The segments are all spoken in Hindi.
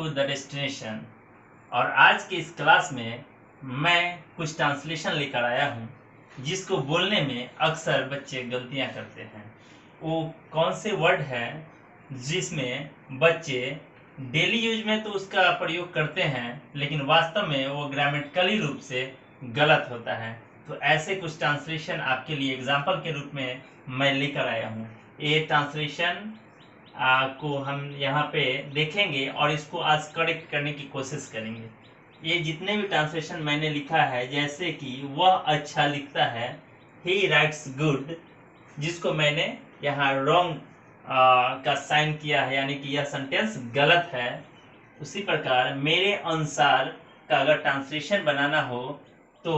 To the destination. और आज के इस क्लास में मैं कुछ ट्रांसलेशन लेकर आया हूँ जिसको बोलने में अक्सर बच्चे गलतियाँ करते हैं। वो कौन से वर्ड हैं जिसमें बच्चे डेली यूज में तो उसका प्रयोग करते हैं लेकिन वास्तव में वो ग्रामेटिकली रूप से गलत होता है। तो ऐसे कुछ ट्रांसलेशन आपके लिए एग्जाम्पल के रूप में मैं लेकर आया हूँ। ये ट्रांसलेशन को हम यहाँ पे देखेंगे और इसको आज करेक्ट करने की कोशिश करेंगे। ये जितने भी ट्रांसलेशन मैंने लिखा है, जैसे कि वह अच्छा लिखता है, ही राइट्स गुड, जिसको मैंने यहाँ रॉन्ग का साइन किया है, यानी कि यह सेंटेंस गलत है। उसी प्रकार मेरे अनुसार का अगर ट्रांसलेशन बनाना हो तो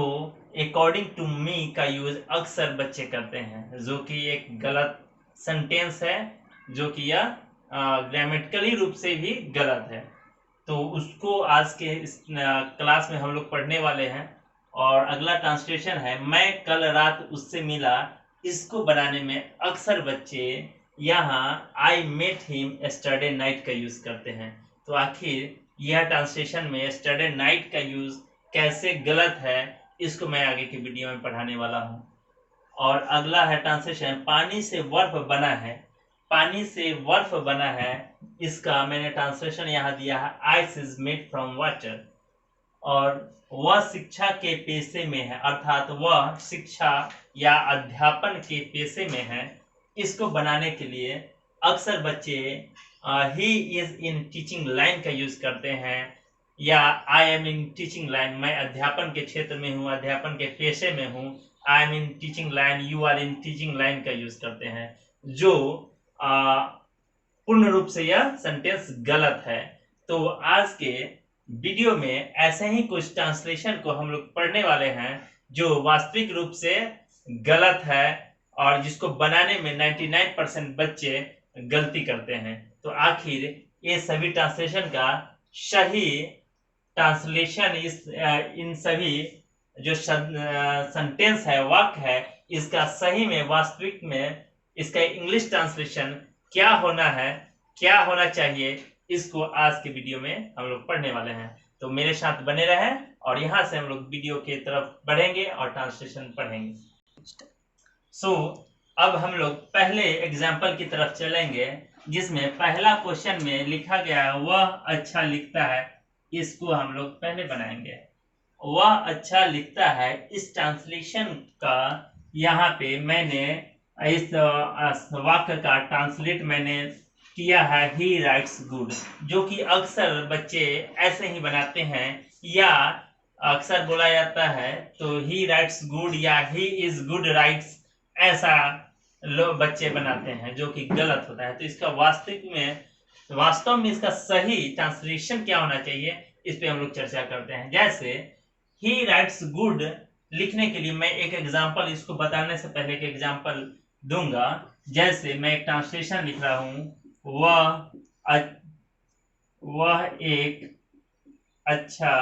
अकॉर्डिंग टू मी का यूज अक्सर बच्चे करते हैं, जो कि एक गलत सेंटेंस है, जो कि यह ग्रामेटिकली रूप से भी गलत है। तो उसको आज के इस क्लास में हम लोग पढ़ने वाले हैं। और अगला ट्रांसलेशन है मैं कल रात उससे मिला। इसको बनाने में अक्सर बच्चे यहाँ I met him yesterday night का यूज करते हैं। तो आखिर यह ट्रांसलेशन में यस्टरडे नाइट का यूज कैसे गलत है, इसको मैं आगे की वीडियो में पढ़ाने वाला हूँ। और अगला है ट्रांसलेशन पानी से बर्फ बना है। पानी से बर्फ बना है, इसका मैंने ट्रांसलेशन यहाँ दिया है ice is made from water. और वह शिक्षा के पेशे में है, अर्थात वह शिक्षा या अध्यापन के पेशे में है। इसको बनाने के लिए अक्सर बच्चे he is in teaching line का यूज करते हैं, या आई एम इन टीचिंग लाइन, मैं अध्यापन के क्षेत्र में हूँ, अध्यापन के पेशे में हूँ। I am in teaching line, you are in teaching line का यूज करते हैं, जो पूर्ण रूप से यह सेंटेंस गलत है। तो आज के वीडियो में ऐसे ही कुछ ट्रांसलेशन को हम लोग पढ़ने वाले हैं जो वास्तविक रूप से गलत है और जिसको बनाने में 99% बच्चे गलती करते हैं। तो आखिर ये सभी ट्रांसलेशन का सही ट्रांसलेशन इन सभी जो सेंटेंस है, वाक्य है, इसका सही में वास्तविक में इसका इंग्लिश ट्रांसलेशन क्या होना है, क्या होना चाहिए, इसको आज के वीडियो में हम लोग पढ़ने वाले हैं। तो मेरे साथ बने रहें और यहाँ से हम लोग वीडियो की तरफ बढ़ेंगे और ट्रांसलेशन पढ़ेंगे। सो अब हम लोग पहले एग्जाम्पल की तरफ चलेंगे, जिसमें पहला क्वेश्चन में लिखा गया है वह अच्छा लिखता है। इसको हम लोग पहले बनाएंगे। वह अच्छा लिखता है, इस ट्रांसलेशन का यहाँ पे मैंने इस वाक्य का ट्रांसलेट मैंने किया है ही राइट्स गुड, जो कि अक्सर बच्चे ऐसे ही बनाते हैं, या अक्सर बोला जाता है तो ही राइट्स गुड या ही इज गुड राइट्स, ऐसा लोग बच्चे बनाते हैं, जो कि गलत होता है। तो इसका वास्तव में इसका सही ट्रांसलेशन क्या होना चाहिए, इस पे हम लोग चर्चा करते हैं। जैसे ही राइट्स गुड लिखने के लिए मैं एक एग्जाम्पल, इसको बताने से पहले एक एग्जाम्पल दूंगा। जैसे मैं एक ट्रांसलेशन लिख रहा हूं, वह एक अच्छा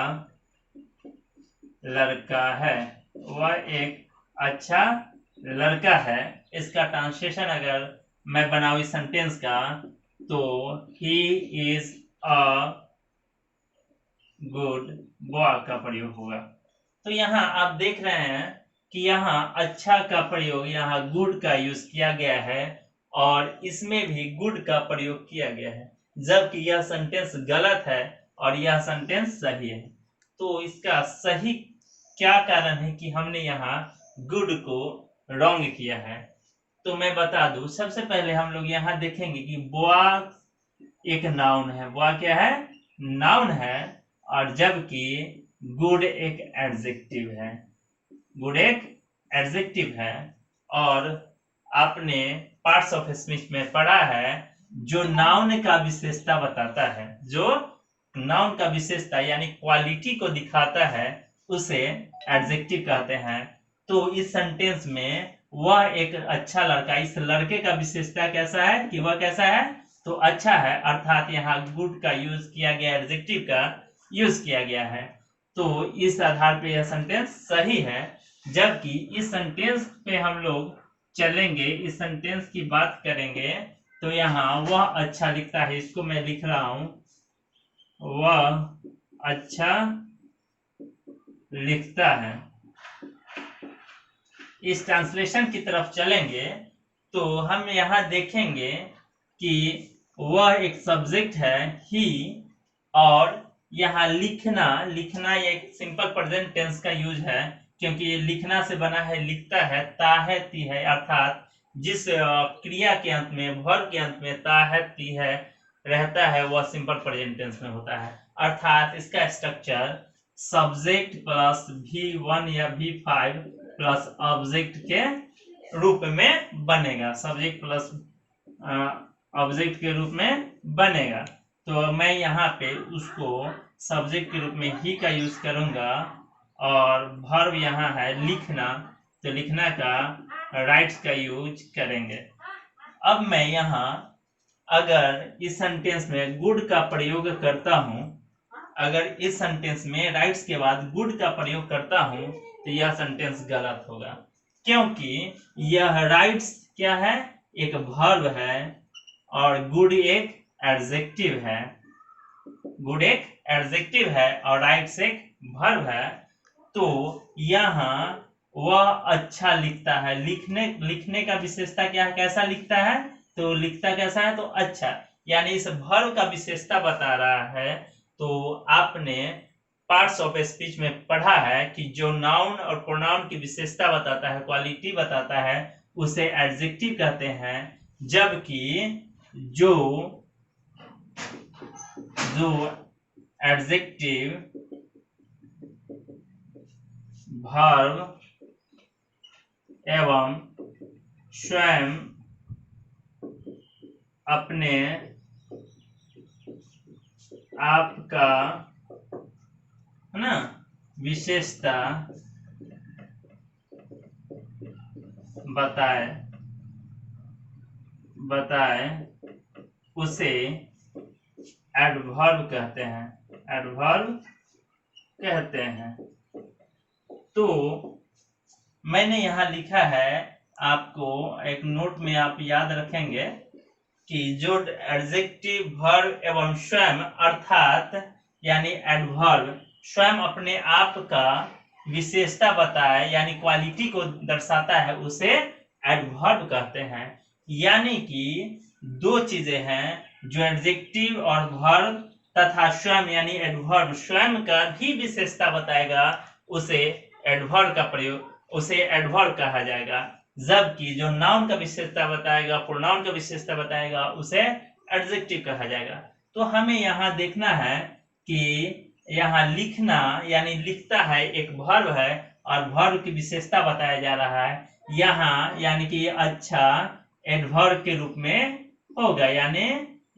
लड़का है। वह एक अच्छा लड़का है, इसका ट्रांसलेशन अगर मैं बनाऊं इस सेंटेंस का, तो he is a good boy का प्रयोग होगा। तो यहाँ आप देख रहे हैं कि यहाँ अच्छा का प्रयोग, यहाँ गुड का यूज किया गया है और इसमें भी गुड का प्रयोग किया गया है, जबकि यह सेंटेंस गलत है और यह सेंटेंस सही है। तो इसका सही क्या कारण है कि हमने यहाँ गुड को रॉन्ग किया है, तो मैं बता दूं। सबसे पहले हम लोग यहाँ देखेंगे कि बॉय एक नाउन है। बॉय क्या है? नाउन है, और जबकि गुड एक एडजेक्टिव है। गुड एक एडजेक्टिव है, और आपने पार्ट्स ऑफ स्पीच में पढ़ा है जो नाउन का विशेषता बताता है, जो नाउन का विशेषता यानी क्वालिटी को दिखाता है, उसे एडजेक्टिव कहते हैं। तो इस सेंटेंस में वह एक अच्छा लड़का, इस लड़के का विशेषता कैसा है कि वह कैसा है, तो अच्छा है, अर्थात यहाँ गुड का यूज किया गया, एडजेक्टिव का यूज किया गया है। तो इस आधार पे यह सेंटेंस सही है। जबकि इस सेंटेंस पे हम लोग चलेंगे, इस सेंटेंस की बात करेंगे, तो यहाँ वह अच्छा लिखता है, इसको मैं लिख रहा हूं वह अच्छा लिखता है। इस ट्रांसलेशन की तरफ चलेंगे तो हम यहाँ देखेंगे कि वह एक सब्जेक्ट है ही, और यहाँ लिखना, लिखना एक सिंपल प्रेजेंट टेंस का यूज है, क्योंकि ये लिखना से बना है, लिखता है, ता है ती है, अर्थात जिस क्रिया के अंत में, वर्ब के अंत में ता है ती है रहता है वह सिंपल प्रेजेंट टेंस में होता है। अर्थात इसका स्ट्रक्चर सब्जेक्ट प्लस V1 या V5 प्लस ऑब्जेक्ट के रूप में बनेगा, सब्जेक्ट प्लस ऑब्जेक्ट के रूप में बनेगा। तो मैं यहाँ पे उसको सब्जेक्ट के रूप में ही का यूज करूंगा, और वर्ब यहाँ है लिखना, तो लिखना का राइट्स का यूज करेंगे। अब मैं यहाँ अगर इस सेंटेंस में गुड का प्रयोग करता हूं, अगर इस सेंटेंस में राइट्स के बाद गुड का प्रयोग करता हूं तो यह सेंटेंस गलत होगा, क्योंकि यह राइट्स क्या है, एक वर्ब है, और गुड एक एडजेक्टिव है। गुड एक एडजेक्टिव है और राइट्स एक वर्ब है। तो यहाँ वह अच्छा लिखता है, लिखने का विशेषता क्या है, कैसा लिखता है, तो लिखता कैसा है, तो अच्छा, यानी इस वर्ब का विशेषता बता रहा है। तो आपने पार्ट्स ऑफ स्पीच में पढ़ा है कि जो नाउन और प्रोनाउन की विशेषता बताता है, क्वालिटी बताता है, उसे एडजेक्टिव कहते हैं, जबकि जो एडजेक्टिव वर्ब एवं स्वयं अपने आप का, है ना, विशेषता बताए उसे एडवर्ब कहते हैं, एडवर्ब कहते हैं। तो मैंने यहाँ लिखा है, आपको एक नोट में आप याद रखेंगे कि जो एडजेक्टिव वर्ब एवं स्वयं, अर्थात यानी एडवर्ब स्वयं अपने आप का विशेषता बताए, यानी क्वालिटी को दर्शाता है, उसे एडवर्ब कहते हैं। यानी कि दो चीजें हैं, जो एडजेक्टिव और वर्ब तथा स्वयं यानी एडवर्ब स्वयं का भी विशेषता बताएगा, उसे एडवर्ब का प्रयोग, उसे एडवर्ब कहा जाएगा, जबकि जो नाउन का विशेषता बताएगा, प्रोनाउन का विशेषता बताएगा, उसे एडजेक्टिव कहा जाएगा। तो हमें यहाँ देखना है कि यहाँ लिखना यानी लिखता है एक वर्ब है, और वर्ब की विशेषता बताया जा रहा है यहाँ, यानी कि अच्छा एडवर्ब के रूप में होगा, यानी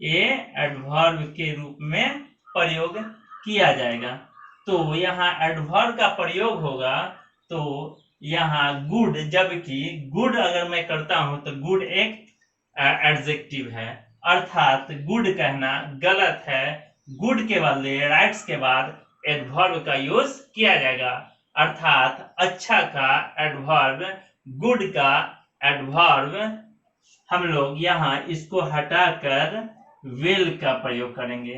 ये एडवर्ब के रूप में प्रयोग किया जाएगा। तो यहाँ एडवर्ब का प्रयोग होगा, तो यहाँ गुड, जबकि गुड अगर मैं करता हूं तो गुड एक एडजेक्टिव है, अर्थात गुड कहना गलत है। गुड के बदले राइट्स के बाद एडवर्ब का यूज किया जाएगा, अर्थात अच्छा का एडवर्ब, गुड का एडवर्ब हम लोग यहाँ इसको हटाकर वेल का प्रयोग करेंगे।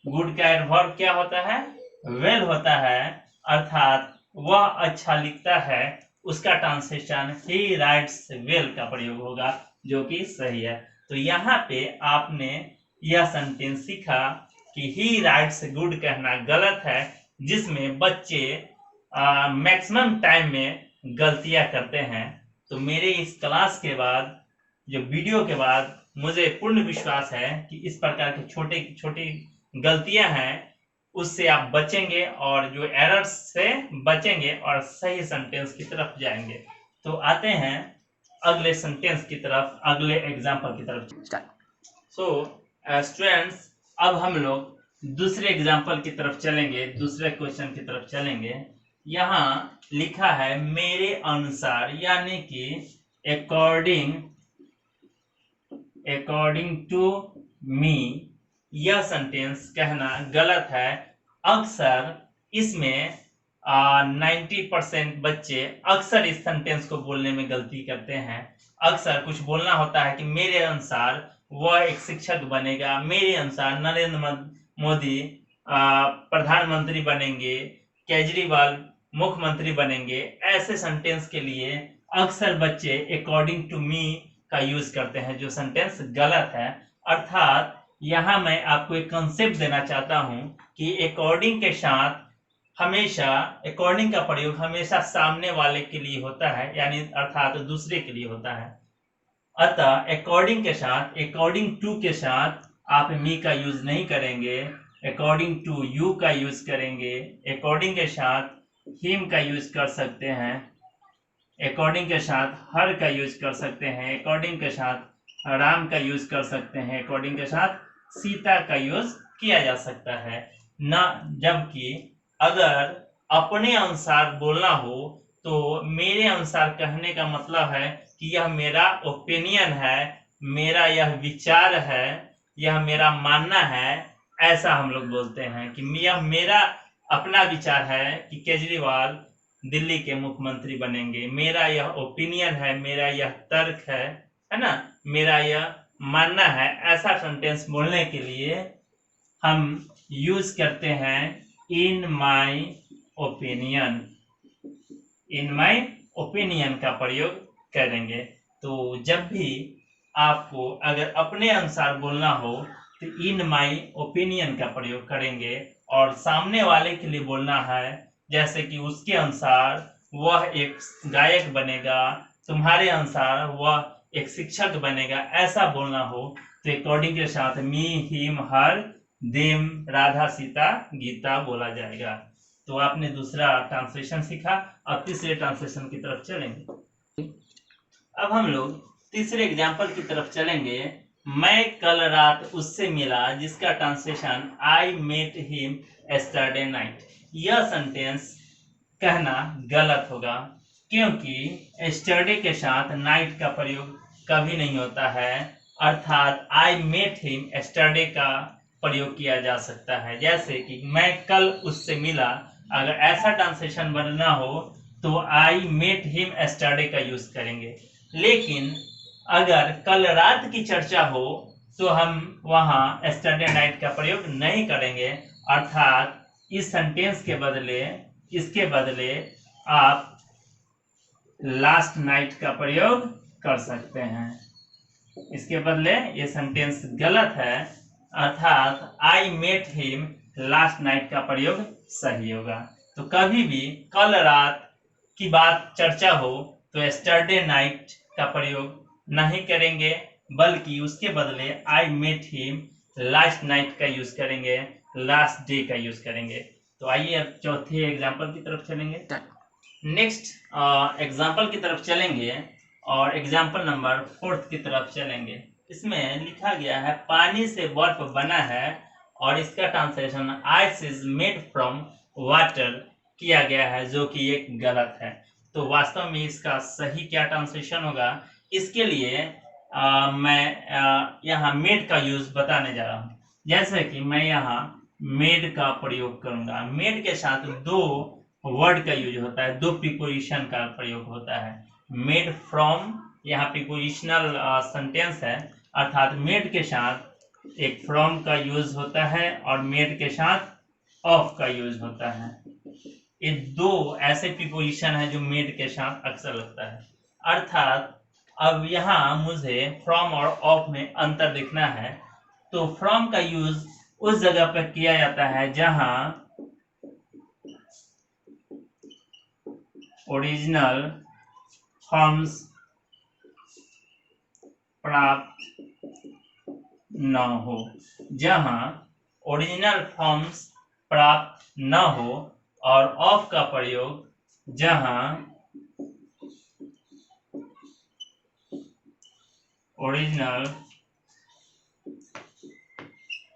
गुड का एडवर्ब क्या होता है, वेल होता है, अर्थात वह अच्छा लिखता है, उसका ट्रांसलेशन ही राइट्स वेल का प्रयोग होगा, जो कि सही है। तो यहाँ पे आपने यह सेंटेंस सीखा कि ही राइट्स गुड कहना गलत है, जिसमें बच्चे मैक्सिमम टाइम में गलतियां करते हैं। तो मेरे इस क्लास के बाद, जो वीडियो के बाद, मुझे पूर्ण विश्वास है कि इस प्रकार की छोटी छोटी गलतियां हैं उससे आप बचेंगे, और जो एरर्स से बचेंगे और सही सेंटेंस की तरफ जाएंगे। तो आते हैं अगले सेंटेंस की तरफ, अगले एग्जाम्पल की तरफ। सो स्टूडेंट्स, अब हम लोग दूसरे एग्जाम्पल की तरफ चलेंगे, दूसरे क्वेश्चन की तरफ चलेंगे। यहाँ लिखा है मेरे अनुसार, यानी कि अकॉर्डिंग टू मी, यह सेंटेंस कहना गलत है। अक्सर इसमें 90% बच्चे अक्सर इस सेंटेंस को बोलने में गलती करते हैं। अक्सर कुछ बोलना होता है कि मेरे अनुसार वह एक शिक्षक बनेगा, मेरे अनुसार नरेंद्र मोदी प्रधानमंत्री बनेंगे, केजरीवाल मुख्यमंत्री बनेंगे, ऐसे सेंटेंस के लिए अक्सर बच्चे अकॉर्डिंग टू मी का यूज करते हैं, जो सेंटेंस गलत है। अर्थात यहाँ मैं आपको एक कंसेप्ट देना चाहता हूँ कि अकॉर्डिंग के साथ हमेशा अकॉर्डिंग का प्रयोग हमेशा सामने वाले के लिए होता है, यानी अर्थात दूसरे के लिए होता है। अतः अकॉर्डिंग के साथ, अकॉर्डिंग टू के साथ आप मी का यूज नहीं करेंगे, अकॉर्डिंग टू यू का यूज करेंगे। अकॉर्डिंग के साथ हिम का यूज कर सकते हैं, अकॉर्डिंग के साथ हर का यूज कर सकते हैं, अकॉर्डिंग के साथ राम का यूज कर सकते हैं, अकॉर्डिंग के साथ सीता का यूज किया जा सकता है ना। जबकि अगर अपने अनुसार बोलना हो तो मेरे अनुसार कहने का मतलब है कि यह मेरा ओपिनियन है, मेरा यह विचार है, यह मेरा मानना है, ऐसा हम लोग बोलते हैं कि यह मेरा अपना विचार है कि केजरीवाल दिल्ली के मुख्यमंत्री बनेंगे, मेरा यह ओपिनियन है, मेरा यह तर्क है ना, मेरा यह मानना है। ऐसा सेंटेंस बोलने के लिए हम यूज करते हैं in my opinion, in my opinion का प्रयोग करेंगे। तो जब भी आपको अगर अपने अनुसार बोलना हो तो इन माय ओपिनियन का प्रयोग करेंगे, और सामने वाले के लिए बोलना है जैसे कि उसके अनुसार वह एक गायक बनेगा, तुम्हारे अनुसार वह एक शिक्षक बनेगा, ऐसा बोलना हो तो अकॉर्डिंग के साथ मी, हिम, हर, देम, राधा, सीता, गीता बोला जाएगा। तो आपने दूसरा ट्रांसलेशन सीखा। अब तीसरे ट्रांसलेशन की तरफ चलेंगे। अब हम लोग तीसरे एग्जाम्पल की तरफ चलेंगे। मैं कल रात उससे मिला, जिसका translation I met him yesterday night. यह सेंटेंस कहना गलत होगा, क्योंकि यस्टरडे के साथ नाइट का प्रयोग कभी नहीं होता है। अर्थात आई मेट हिम यस्टरडे का प्रयोग किया जा सकता है, जैसे कि मैं कल उससे मिला। अगर ऐसा ट्रांसलेशन बनना हो तो आई मेट हिम यस्टरडे का यूज करेंगे। लेकिन अगर कल रात की चर्चा हो तो हम वहां यस्टरडे नाइट का प्रयोग नहीं करेंगे। अर्थात इस सेंटेंस के बदले, इसके बदले आप लास्ट नाइट का प्रयोग कर सकते हैं। इसके बदले ये सेंटेंस गलत है, अर्थात I met him last night का प्रयोग सही होगा। तो कभी भी कल रात की बात चर्चा हो तो यस्टरडे नाइट का प्रयोग नहीं करेंगे, बल्कि उसके बदले I met him last night का यूज करेंगे, लास्ट डे का यूज करेंगे। तो आइए अब चौथे एग्जाम्पल की तरफ चलेंगे। नेक्स्ट एग्जाम्पल की तरफ चलेंगे और एग्जाम्पल नंबर 4 की तरफ चलेंगे। इसमें लिखा गया है पानी से बर्फ बना है, और इसका translation ice is made from water किया गया है, जो कि एक गलत है। तो वास्तव में इसका सही क्या ट्रांसलेशन होगा, इसके लिए मैं यहाँ मेड का यूज बताने जा रहा हूँ। जैसे कि मैं यहाँ मेड का प्रयोग करूंगा। मेड के साथ दो वर्ड का यूज होता है, दो प्रीपोजिशन का प्रयोग होता है। मेड फ्रॉम यहाँ प्रीपोजिशनल सेंटेंस है, अर्थात मेड के साथ एक फ्रॉम का यूज होता है और मेड के साथ ऑफ का यूज होता है। ये दो ऐसे प्रीपोजिशन है जो मेड के साथ अक्सर लगता है। अर्थात अब यहाँ मुझे फ्रॉम और ऑफ में अंतर देखना है। तो फ्रॉम का यूज उस जगह पर किया जाता है जहां ओरिजिनल फॉर्म्स प्राप्त न हो, जहां ओरिजिनल फॉर्म्स प्राप्त न हो, और ऑफ का प्रयोग जहां ओरिजिनल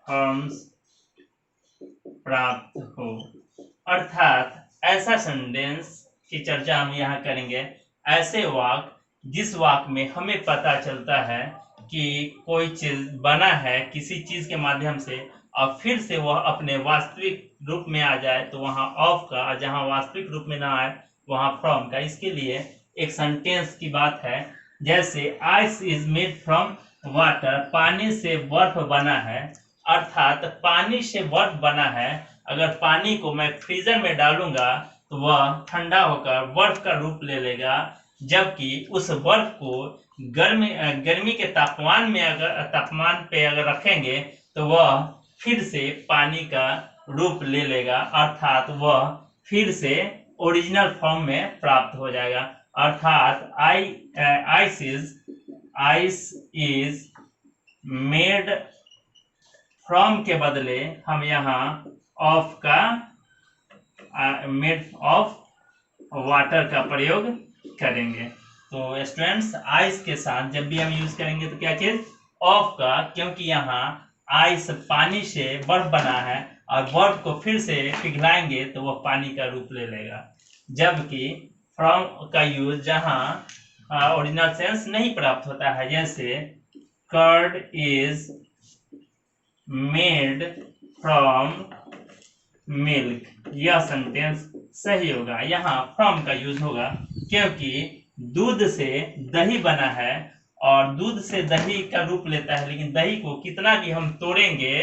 फॉर्म्स प्राप्त हो। अर्थात ऐसा सेंटेंस की चर्चा हम यहाँ करेंगे, ऐसे वाक्य जिस वाक्य में हमें पता चलता है कि कोई चीज बना है किसी चीज के माध्यम से, और फिर से वह अपने वास्तविक रूप में आ जाए तो वहां ऑफ का, जहां वास्तविक रूप में ना आए वहां फ्रॉम का। इसके लिए एक सेंटेंस की बात है, जैसे ice is made from water, पानी से बर्फ बना है। अर्थात पानी से बर्फ बना है। अगर पानी को मैं फ्रीजर में डालूंगा तो वह ठंडा होकर बर्फ का रूप ले लेगा, जबकि उस बर्फ को गर्मी के तापमान पे अगर रखेंगे तो वह फिर से पानी का रूप ले लेगा, अर्थात वह फिर से ओरिजिनल फॉर्म में प्राप्त हो जाएगा। अर्थात आइस इज मेड फ्रॉम के बदले हम यहाँ ऑफ का मेड ऑफ वाटर का प्रयोग करेंगे। तो स्टूडेंट्स, आइस के साथ जब भी हम यूज करेंगे तो क्या चीज ऑफ का, क्योंकि यहाँ आइस पानी से बर्फ बना है और बर्फ को फिर से पिघलाएंगे तो वह पानी का रूप ले लेगा। जबकि फ्रॉम का यूज जहाँ ओरिजिनल सेंस नहीं प्राप्त होता है, जैसे curd is made from milk, यह सेंटेंस सही होगा। यहाँ फ्रॉम का यूज होगा क्योंकि दूध से दही बना है और दूध से दही का रूप लेता है, लेकिन दही को कितना भी हम तोड़ेंगे,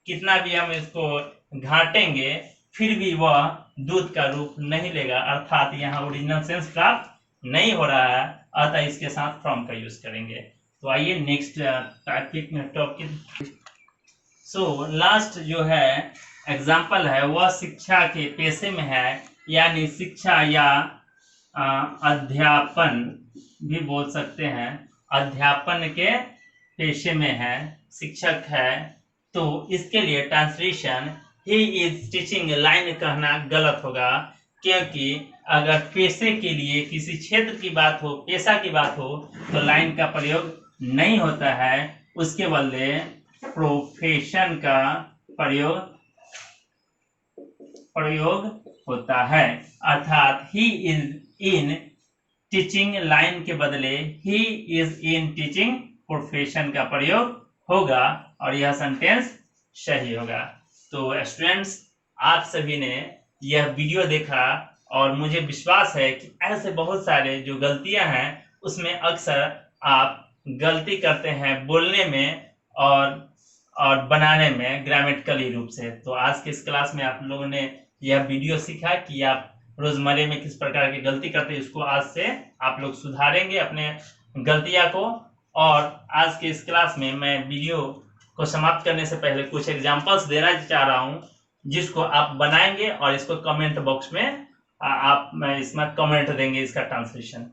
कितना भी हम इसको घाटेंगे, फिर भी वह दूध का रूप नहीं लेगा, अर्थात यहाँ ओरिजिनल सेंस प्राप्त नहीं हो रहा है, अतः इसके साथ फ्रॉम का यूज करेंगे। तो आइए नेक्स्ट टॉपिक। सो लास्ट जो है एग्जाम्पल है वह शिक्षा के पेशे में है, यानी शिक्षा या अध्यापन भी बोल सकते हैं, अध्यापन के पेशे में है, शिक्षक है। तो इसके लिए translation he is teaching line कहना गलत होगा, क्योंकि अगर पेशे के लिए किसी क्षेत्र की बात हो, पेशा की बात हो, तो लाइन का प्रयोग नहीं होता है, उसके बदले प्रोफेशन का प्रयोग होता है। अर्थात he is in teaching line के बदले he is in teaching profession का प्रयोग होगा और यह सेंटेंस सही होगा। तो स्टूडेंट्स, आप सभी ने यह वीडियो देखा और मुझे विश्वास है कि ऐसे बहुत सारे जो गलतियां हैं उसमें अक्सर आप गलती करते हैं बोलने में और बनाने में ग्रामेटिकली रूप से। तो आज के इस क्लास में आप लोगों ने यह वीडियो सीखा कि आप रोजमर्रे में किस प्रकार की गलती करते हैं, इसको आज से आप लोग सुधारेंगे अपने गलतियां को। और आज के इस क्लास में मैं वीडियो को समाप्त करने से पहले कुछ एग्जांपल्स देना चाह रहा हूं, जिसको आप बनाएंगे और इसको कमेंट बॉक्स में आप इसमें कमेंट देंगे इसका ट्रांसलेशन।